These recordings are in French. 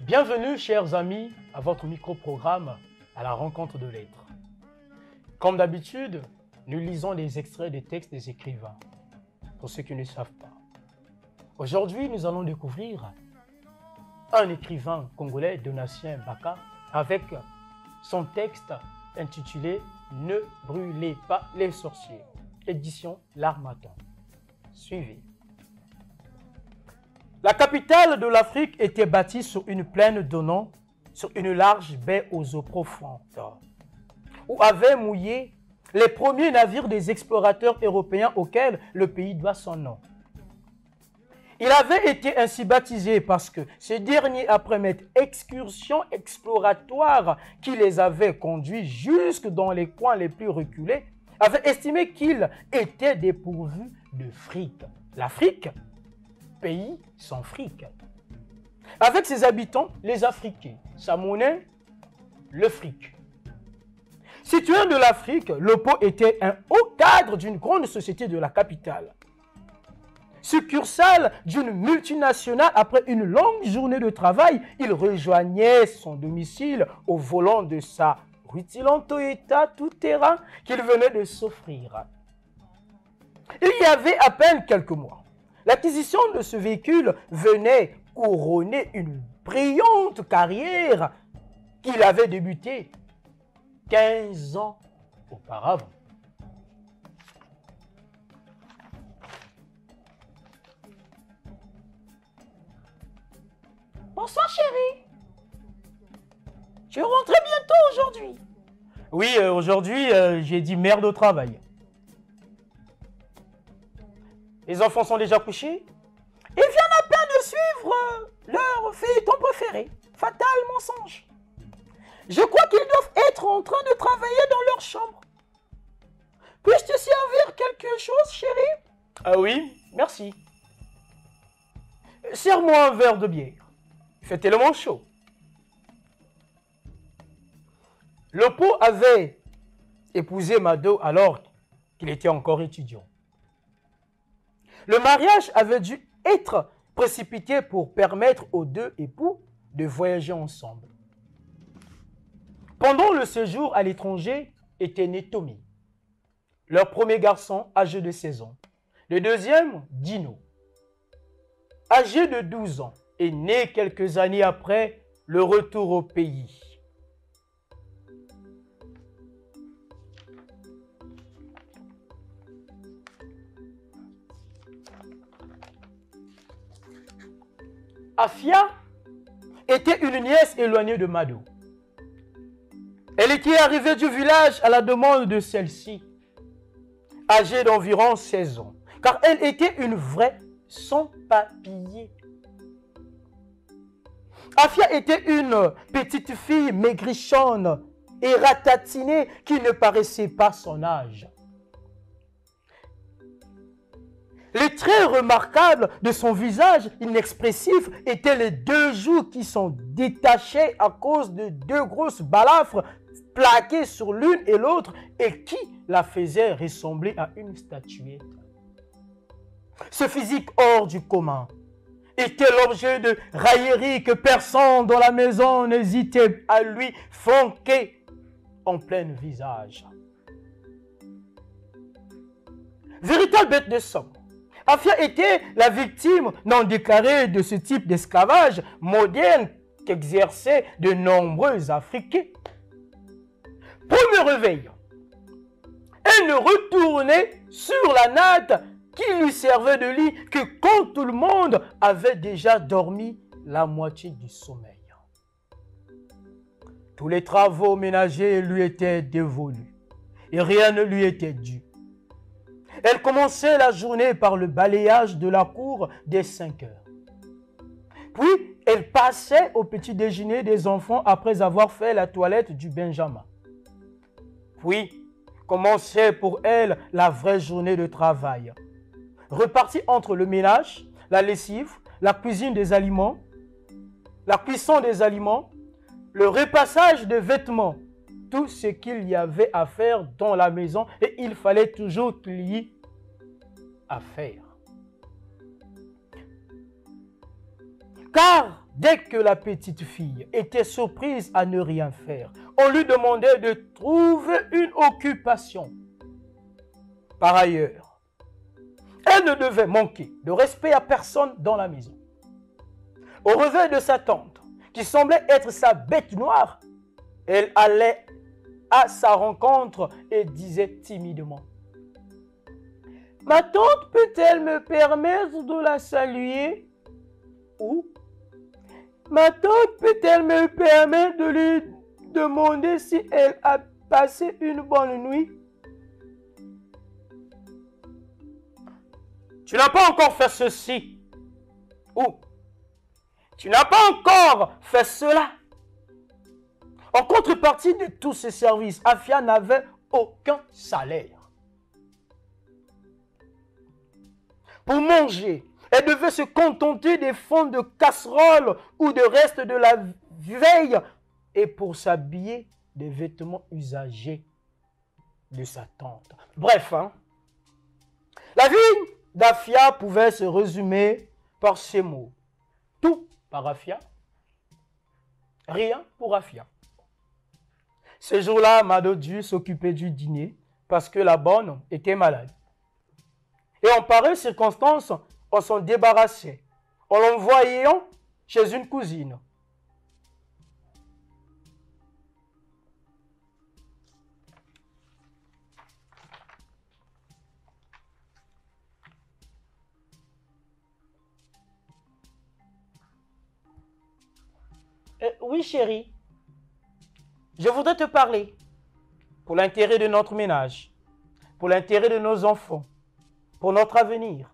Bienvenue, chers amis, à votre micro-programme à la rencontre de l'être. Comme d'habitude, nous lisons des extraits des textes des écrivains, pour ceux qui ne savent pas. Aujourd'hui, nous allons découvrir un écrivain congolais, Donatien Baka, avec son texte intitulé « Ne brûlez pas les sorciers », édition L'Harmattan. Suivez. La capitale de l'Afrique était bâtie sur une plaine donnant sur une large baie aux eaux profondes, où avaient mouillé les premiers navires des explorateurs européens auxquels le pays doit son nom. Il avait été ainsi baptisé parce que ces derniers, après cette excursion exploratoire qui les avait conduits jusque dans les coins les plus reculés, avaient estimé qu'il était dépourvu de fric. L'Afrique, pays sans fric. Avec ses habitants, les Africains, sa monnaie, le fric. Citoyen de l'Afrique, Lopo était un haut cadre d'une grande société de la capitale. Succursale d'une multinationale, après une longue journée de travail, il rejoignait son domicile au volant de sa rutilante Toyota tout-terrain qu'il venait de s'offrir. Il y avait à peine quelques mois. L'acquisition de ce véhicule venait couronner une brillante carrière qu'il avait débutée 15 ans auparavant. Bonsoir chérie. Tu es rentré bientôt aujourd'hui? Oui, aujourd'hui, j'ai dit merde au travail. Les enfants sont déjà couchés? Ils viennent à peine de suivre leur feuilleton préféré, Fatal Mensonge. Je crois qu'ils doivent être en train de travailler dans leur chambre. Puis-je te servir quelque chose, chérie? Ah oui, merci. Serre-moi un verre de bière. Il fait tellement chaud. Lopo avait épousé Mado alors qu'il était encore étudiant. Le mariage avait dû être précipité pour permettre aux deux époux de voyager ensemble. Pendant le séjour à l'étranger était né Tommy, leur premier garçon âgé de 16 ans. Le deuxième, Dino, âgé de 12 ans, est né quelques années après le retour au pays. Afia était une nièce éloignée de Mado. Elle était arrivée du village à la demande de celle-ci, âgée d'environ 16 ans, car elle était une vraie sans-papier. Afia était une petite fille maigrichonne et ratatinée qui ne paraissait pas son âge. Les traits remarquables de son visage inexpressif étaient les deux joues qui sont détachées à cause de deux grosses balafres plaquées sur l'une et l'autre et qui la faisaient ressembler à une statuette. Ce physique hors du commun était l'objet de railleries que personne dans la maison n'hésitait à lui flanquer en plein visage. Véritable bête de somme, Afia était la victime non déclarée de ce type d'esclavage moderne qu'exerçaient de nombreux Africains. Premier réveil, elle ne retournait sur la natte qui lui servait de lit que quand tout le monde avait déjà dormi la moitié du sommeil. Tous les travaux ménagers lui étaient dévolus et rien ne lui était dû. Elle commençait la journée par le balayage de la cour dès 5 heures. Puis, elle passait au petit déjeuner des enfants après avoir fait la toilette du Benjamin. Puis, commençait pour elle la vraie journée de travail. Repartie entre le ménage, la lessive, la cuisine des aliments, la cuisson des aliments, le repassage des vêtements, tout ce qu'il y avait à faire dans la maison et il fallait toujours qu'il y ait à faire. Car Dès que la petite fille était surprise à ne rien faire, on lui demandait de trouver une occupation. Par ailleurs, elle ne devait manquer de respect à personne dans la maison. Au réveil de sa tante, qui semblait être sa bête noire, elle allait à sa rencontre et disait timidement: « Ma tante peut-elle me permettre de la saluer? » Ou « Ma tante peut-elle me permettre de lui demander si elle a passé une bonne nuit? » Tu n'as pas encore fait ceci. Ou tu n'as pas encore fait cela. En contrepartie de tous ces services, Afia n'avait aucun salaire. Pour manger, elle devait se contenter des fonds de casserole ou de restes de la veille, et pour s'habiller, des vêtements usagés de sa tante. Bref, la vie d'Afia pouvait se résumer par ces mots: tout par Afia, rien pour Afia. Ce jour-là, Mado dut s'occuper du dîner parce que la bonne était malade. Et en pareille circonstance, on s'en débarrassait en l'envoyant chez une cousine. Oui, chérie. Je voudrais te parler pour l'intérêt de notre ménage, pour l'intérêt de nos enfants, pour notre avenir.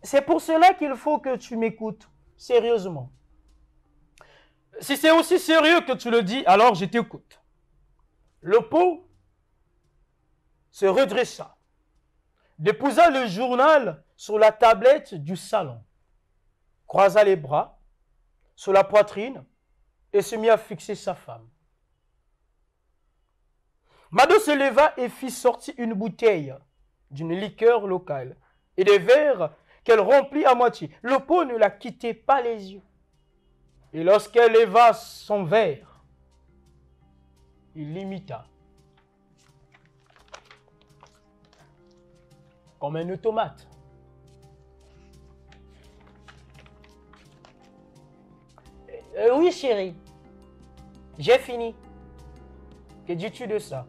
C'est pour cela qu'il faut que tu m'écoutes sérieusement. Si c'est aussi sérieux que tu le dis, alors je t'écoute. Le pot se redressa, déposa le journal sur la tablette du salon, croisa les bras sur la poitrine et se mit à fixer sa femme. Mado se leva et fit sortir une bouteille d'une liqueur locale et des verres qu'elle remplit à moitié. Le pot ne la quittait pas les yeux. Et lorsqu'elle leva son verre, il l'imita. Comme un automate. Oui, chérie. J'ai fini. Que dis-tu de ça?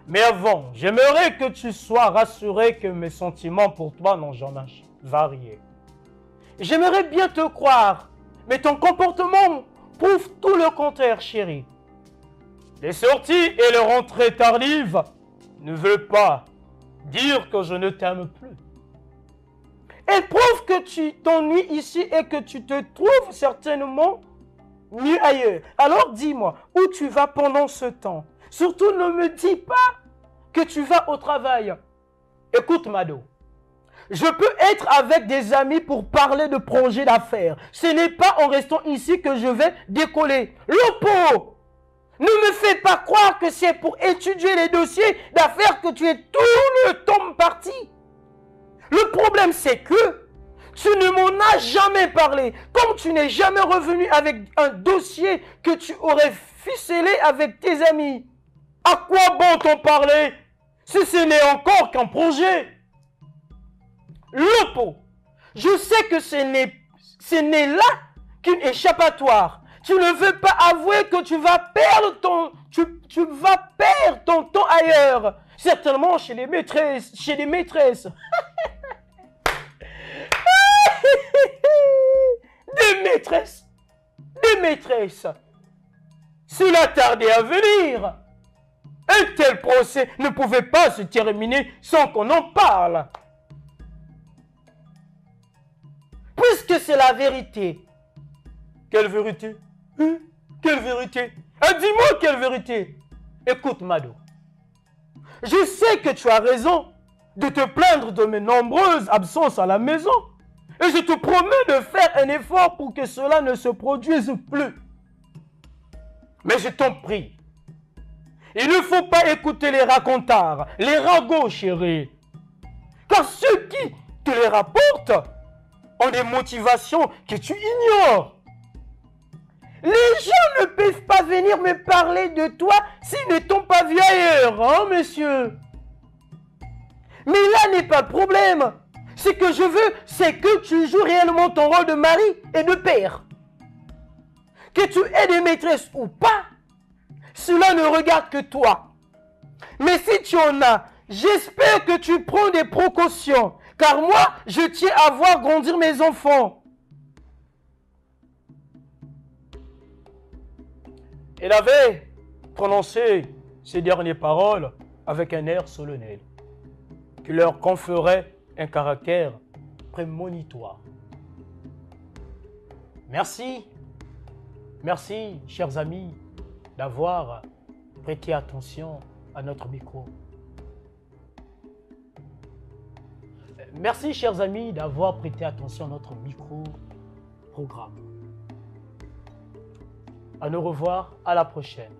Mais avant, j'aimerais que tu sois rassuré que mes sentiments pour toi n'ont jamais varié. J'aimerais bien te croire, mais ton comportement prouve tout le contraire, chérie. Les sorties et les rentrées tardives ne veulent pas dire que je ne t'aime plus. Elles prouvent que tu t'ennuies ici et que tu te trouves certainement mieux ailleurs. Alors dis-moi, où tu vas pendant ce temps? Surtout ne me dis pas que tu vas au travail. Écoute, Mado, je peux être avec des amis pour parler de projets d'affaires. Ce n'est pas en restant ici que je vais décoller. Lopo, ne me fais pas croire que c'est pour étudier les dossiers d'affaires que tu es tout le temps parti. Le problème, c'est que tu ne m'en as jamais parlé. Comme tu n'es jamais revenu avec un dossier que tu aurais ficelé avec tes amis. À quoi bon t'en parler si ce n'est encore qu'un projet? Lopo, je sais que ce n'est là qu'une échappatoire. Tu ne veux pas avouer que tu vas perdre ton temps ailleurs. Certainement chez les maîtresses. Des maîtresses. Cela tardait à venir. Un tel procès ne pouvait pas se terminer sans qu'on en parle. Puisque c'est la vérité. Quelle vérité? Quelle vérité? Dis-moi quelle vérité? Écoute, Mado. Je sais que tu as raison de te plaindre de mes nombreuses absences à la maison. Et je te promets de faire un effort pour que cela ne se produise plus. Mais je t'en prie, il ne faut pas écouter les racontards, les ragots, chérie. Car ceux qui te les rapportent ont des motivations que tu ignores. Les gens ne peuvent pas venir me parler de toi s'ils ne t'ont pas vu ailleurs, hein, monsieur? Mais là n'est pas le problème. Ce que je veux, c'est que tu joues réellement ton rôle de mari et de père. Que tu aies des maîtresses ou pas, cela ne regarde que toi. Mais si tu en as, j'espère que tu prends des précautions, car moi, je tiens à voir grandir mes enfants. Elle avait prononcé ces dernières paroles avec un air solennel qui leur conférait un caractère prémonitoire. Merci, merci, chers amis, d'avoir prêté attention à notre micro. Merci, chers amis, d'avoir prêté attention à notre micro-programme. À nous revoir, à la prochaine.